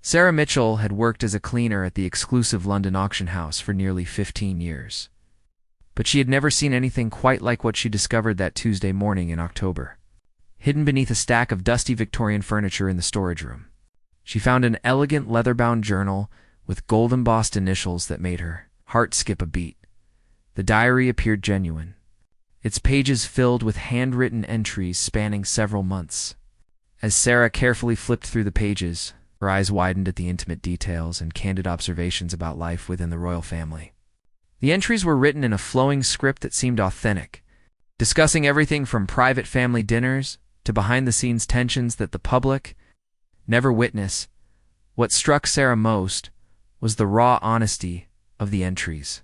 Sarah Mitchell had worked as a cleaner at the exclusive London auction house for nearly 15 years. But she had never seen anything quite like what she discovered that Tuesday morning in October. Hidden beneath a stack of dusty Victorian furniture in the storage room, she found an elegant leather-bound journal with gold-embossed initials that made her heart skip a beat. The diary appeared genuine, its pages filled with handwritten entries spanning several months. As Sarah carefully flipped through the pages, her eyes widened at the intimate details and candid observations about life within the royal family. The entries were written in a flowing script that seemed authentic, discussing everything from private family dinners to behind-the-scenes tensions that the public never witness. What struck Sarah most was the raw honesty of the entries.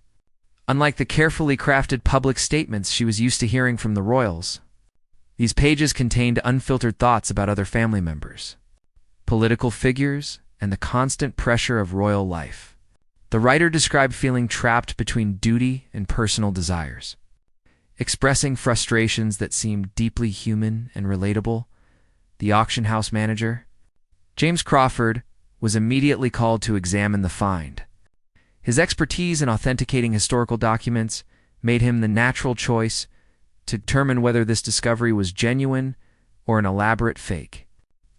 Unlike the carefully crafted public statements she was used to hearing from the royals, these pages contained unfiltered thoughts about other family members, political figures, and the constant pressure of royal life. The writer described feeling trapped between duty and personal desires, expressing frustrations that seemed deeply human and relatable. The auction house manager, James Crawford, was immediately called to examine the find. His expertise in authenticating historical documents made him the natural choice to determine whether this discovery was genuine or an elaborate fake.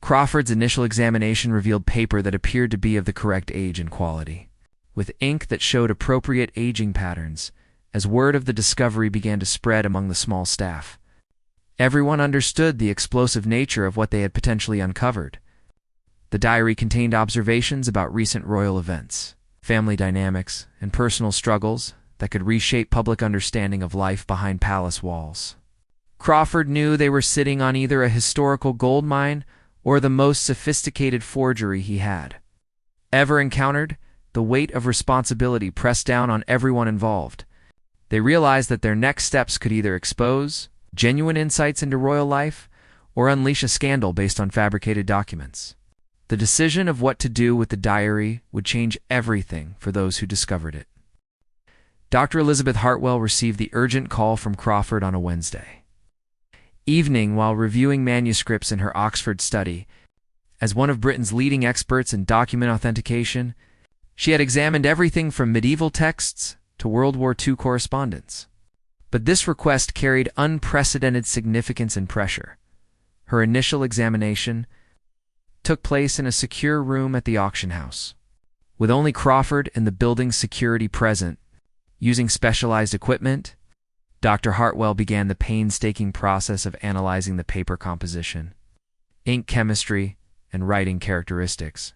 Crawford's initial examination revealed paper that appeared to be of the correct age and quality, with ink that showed appropriate aging patterns. As word of the discovery began to spread among the small staff, everyone understood the explosive nature of what they had potentially uncovered. The diary contained observations about recent royal events, family dynamics, and personal struggles that could reshape public understanding of life behind palace walls. Crawford knew they were sitting on either a historical goldmine or the most sophisticated forgery he had ever encountered. The weight of responsibility pressed down on everyone involved. They realized that their next steps could either expose genuine insights into royal life or unleash a scandal based on fabricated documents. The decision of what to do with the diary would change everything for those who discovered it. Dr. Elizabeth Hartwell received the urgent call from Crawford on a Wednesday evening while reviewing manuscripts in her Oxford study. As one of Britain's leading experts in document authentication, she had examined everything from medieval texts to World War II correspondence. But this request carried unprecedented significance and pressure. Her initial examination took place in a secure room at the auction house, with only Crawford and the building's security present. Using specialized equipment, Dr. Hartwell began the painstaking process of analyzing the paper composition, ink chemistry, and writing characteristics.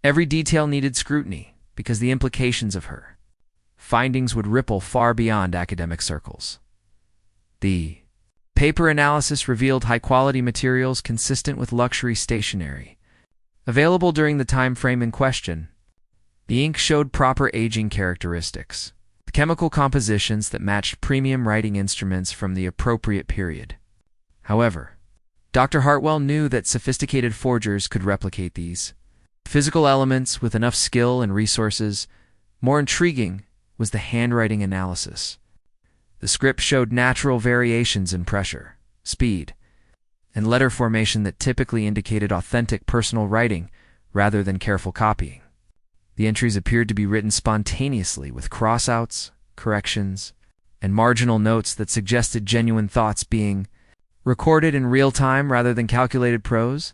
Every detail needed scrutiny because the implications of her findings would ripple far beyond academic circles. The paper analysis revealed high-quality materials consistent with luxury stationery available during the time frame in question. The ink showed proper aging characteristics, chemical compositions that matched premium writing instruments from the appropriate period. However, Dr. Hartwell knew that sophisticated forgers could replicate these physical elements with enough skill and resources. More intriguing was the handwriting analysis. The script showed natural variations in pressure, speed, and letter formation that typically indicated authentic personal writing rather than careful copying. The entries appeared to be written spontaneously with crossouts, corrections, and marginal notes that suggested genuine thoughts being recorded in real time rather than calculated prose,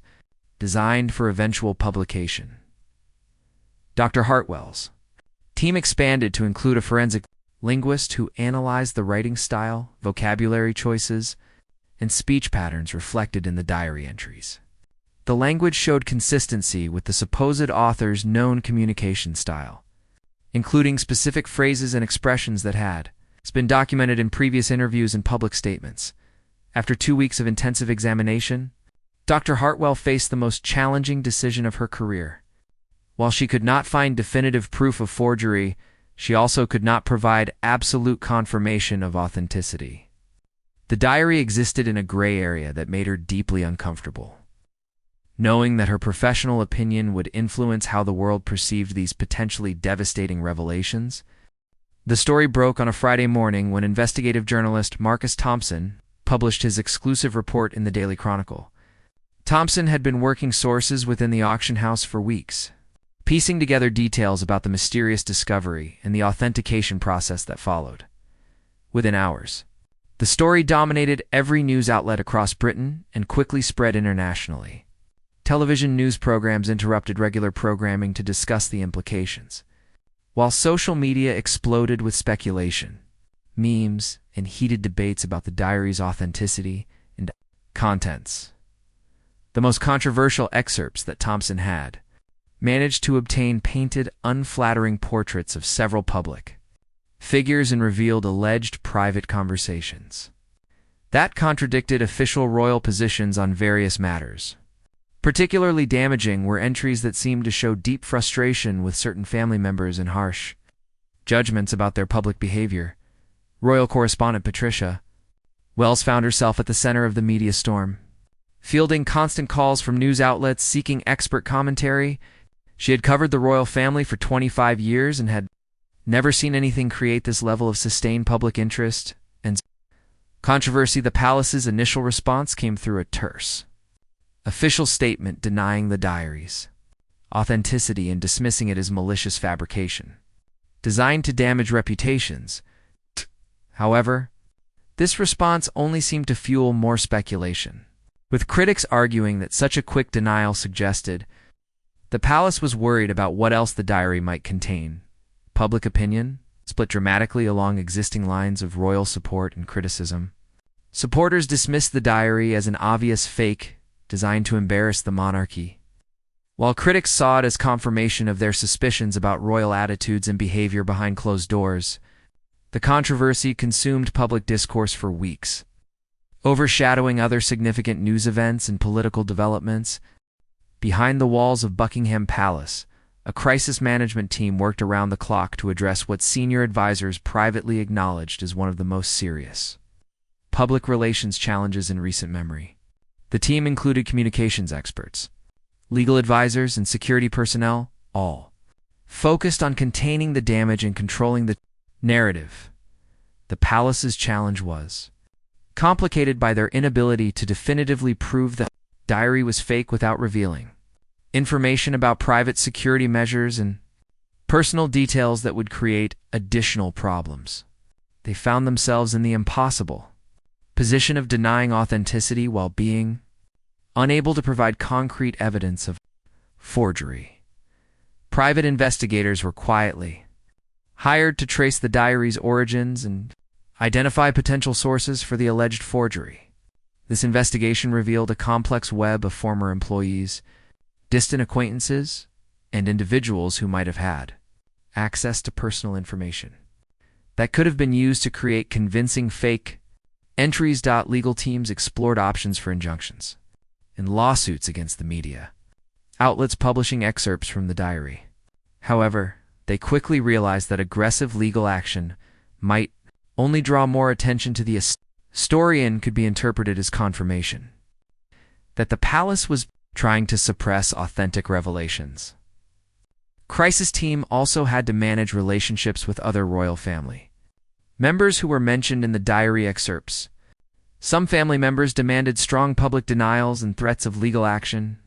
designed for eventual publication. Dr. Hartwell's team expanded to include a forensic linguist who analyzed the writing style, vocabulary choices, and speech patterns reflected in the diary entries. The language showed consistency with the supposed author's known communication style, including specific phrases and expressions that had been documented in previous interviews and public statements. After 2 weeks of intensive examination, Dr. Hartwell faced the most challenging decision of her career. While she could not find definitive proof of forgery, she also could not provide absolute confirmation of authenticity. The diary existed in a gray area that made her deeply uncomfortable. Knowing that her professional opinion would influence how the world perceived these potentially devastating revelations, the story broke on a Friday morning when investigative journalist Marcus Thompson published his exclusive report in the Daily Chronicle. Thompson had been working sources within the auction house for weeks, piecing together details about the mysterious discovery and the authentication process that followed. Within hours, the story dominated every news outlet across Britain and quickly spread internationally. Television news programs interrupted regular programming to discuss the implications, while social media exploded with speculation, memes, and heated debates about the diary's authenticity and contents. The most controversial excerpts that Thompson had managed to obtain painted, unflattering portraits of several public figures and revealed alleged private conversations that contradicted official royal positions on various matters. Particularly damaging were entries that seemed to show deep frustration with certain family members and harsh judgments about their public behavior. Royal correspondent Patricia Wells found herself at the center of the media storm, fielding constant calls from news outlets seeking expert commentary. She had covered the royal family for 25 years and had never seen anything create this level of sustained public interest and controversy. The palace's initial response came through a terse official statement denying the diary's authenticity and dismissing it as malicious fabrication designed to damage reputations. However, this response only seemed to fuel more speculation, with critics arguing that such a quick denial suggested the palace was worried about what else the diary might contain. Public opinion split dramatically along existing lines of royal support and criticism. Supporters dismissed the diary as an obvious fake designed to embarrass the monarchy, while critics saw it as confirmation of their suspicions about royal attitudes and behavior behind closed doors. The controversy consumed public discourse for weeks, overshadowing other significant news events and political developments. Behind the walls of Buckingham Palace, a crisis management team worked around the clock to address what senior advisors privately acknowledged as one of the most serious public relations challenges in recent memory. The team included communications experts, legal advisors, and security personnel, all focused on containing the damage and controlling the narrative. The palace's challenge was complicated by their inability to definitively prove the diary was fake without revealing information about private security measures and personal details that would create additional problems. They found themselves in the impossible position of denying authenticity while being unable to provide concrete evidence of forgery. Private investigators were quietly hired to trace the diary's origins and identify potential sources for the alleged forgery. This investigation revealed a complex web of former employees, distant acquaintances, and individuals who might have had access to personal information that could have been used to create convincing fake entries. Legal teams explored options for injunctions and lawsuits against the media outlets publishing excerpts from the diary. However, they quickly realized that aggressive legal action might only draw more attention to the story and could be interpreted as confirmation that the palace was trying to suppress authentic revelations. Crisis team also had to manage relationships with other royal family members who were mentioned in the diary excerpts. Some family members demanded strong public denials and threats of legal action,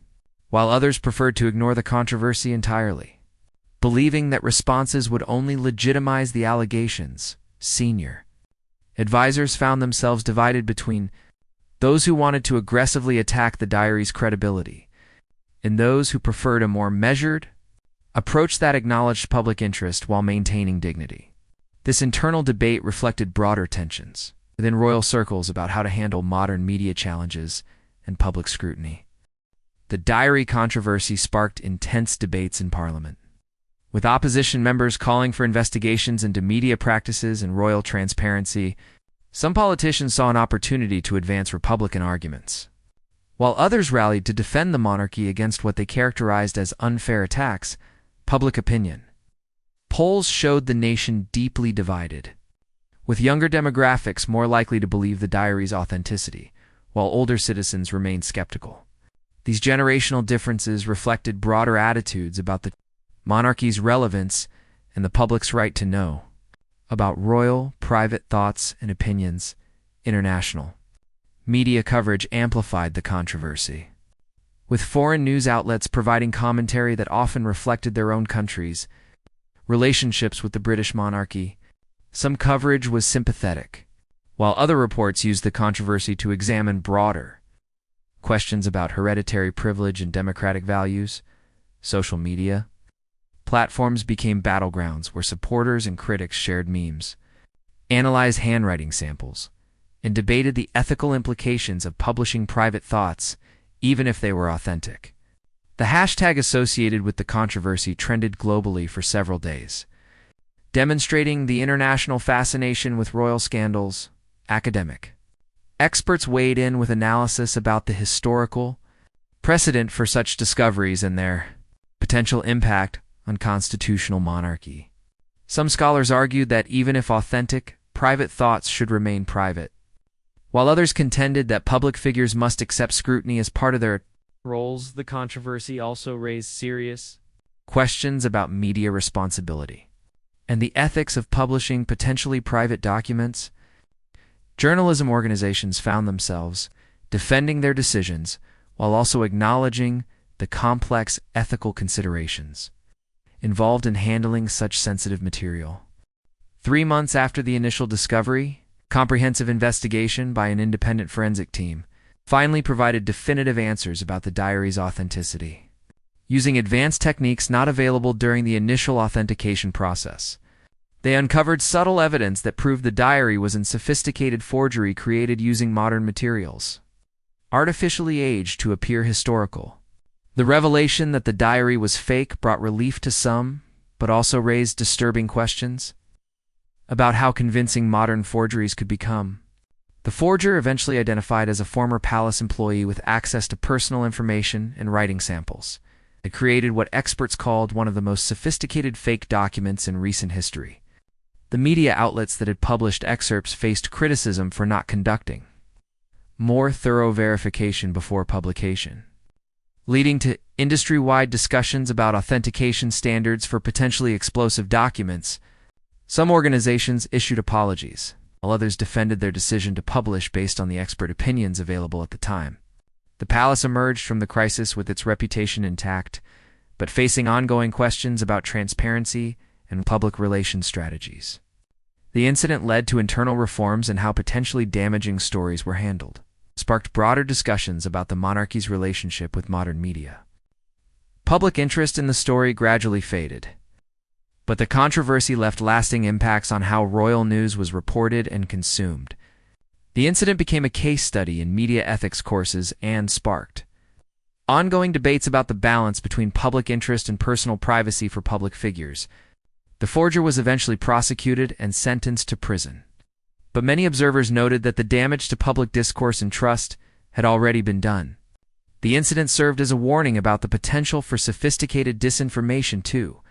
while others preferred to ignore the controversy entirely, believing that responses would only legitimize the allegations. Senior advisors found themselves divided between those who wanted to aggressively attack the diary's credibility and those who preferred a more measured approach that acknowledged public interest while maintaining dignity. This internal debate reflected broader tensions within royal circles about how to handle modern media challenges and public scrutiny. The diary controversy sparked intense debates in Parliament, with opposition members calling for investigations into media practices and royal transparency. Some politicians saw an opportunity to advance Republican arguments, while others rallied to defend the monarchy against what they characterized as unfair attacks. Public opinion polls showed the nation deeply divided, with younger demographics more likely to believe the diary's authenticity, while older citizens remained skeptical. These generational differences reflected broader attitudes about the monarchy's relevance and the public's right to know about royal, private thoughts and opinions. International media coverage amplified the controversy, with foreign news outlets providing commentary that often reflected their own countries' relationships with the British monarchy. Some coverage was sympathetic, while other reports used the controversy to examine broader questions about hereditary privilege and democratic values. Social media platforms became battlegrounds where supporters and critics shared memes, analyzed handwriting samples, and debated the ethical implications of publishing private thoughts, even if they were authentic. The hashtag associated with the controversy trended globally for several days, demonstrating the international fascination with royal scandals. Academic experts weighed in with analysis about the historical precedent for such discoveries and their potential impact on constitutional monarchy. Some scholars argued that even if authentic, private thoughts should remain private, while others contended that public figures must accept scrutiny as part of their roles. The controversy also raised serious questions about media responsibility and the ethics of publishing potentially private documents. Journalism organizations found themselves defending their decisions while also acknowledging the complex ethical considerations involved in handling such sensitive material. 3 months after the initial discovery, comprehensive investigation by an independent forensic team finally provided definitive answers about the diary's authenticity. Using advanced techniques not available during the initial authentication process, they uncovered subtle evidence that proved the diary was a sophisticated forgery created using modern materials, artificially aged to appear historical. The revelation that the diary was fake brought relief to some, but also raised disturbing questions about how convincing modern forgeries could become. The forger, eventually identified as a former palace employee with access to personal information and writing samples, had created what experts called one of the most sophisticated fake documents in recent history. The media outlets that had published excerpts faced criticism for not conducting more thorough verification before publication, leading to industry-wide discussions about authentication standards for potentially explosive documents. Some organizations issued apologies, while others defended their decision to publish based on the expert opinions available at the time. The palace emerged from the crisis with its reputation intact, but facing ongoing questions about transparency and public relations strategies. The incident led to internal reforms in how potentially damaging stories were handled, sparked broader discussions about the monarchy's relationship with modern media. Public interest in the story gradually faded, but the controversy left lasting impacts on how royal news was reported and consumed. The incident became a case study in media ethics courses and sparked ongoing debates about the balance between public interest and personal privacy for public figures. The forger was eventually prosecuted and sentenced to prison, but many observers noted that the damage to public discourse and trust had already been done. The incident served as a warning about the potential for sophisticated disinformation to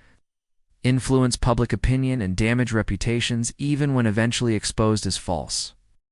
influence public opinion and damage reputations even when eventually exposed as false.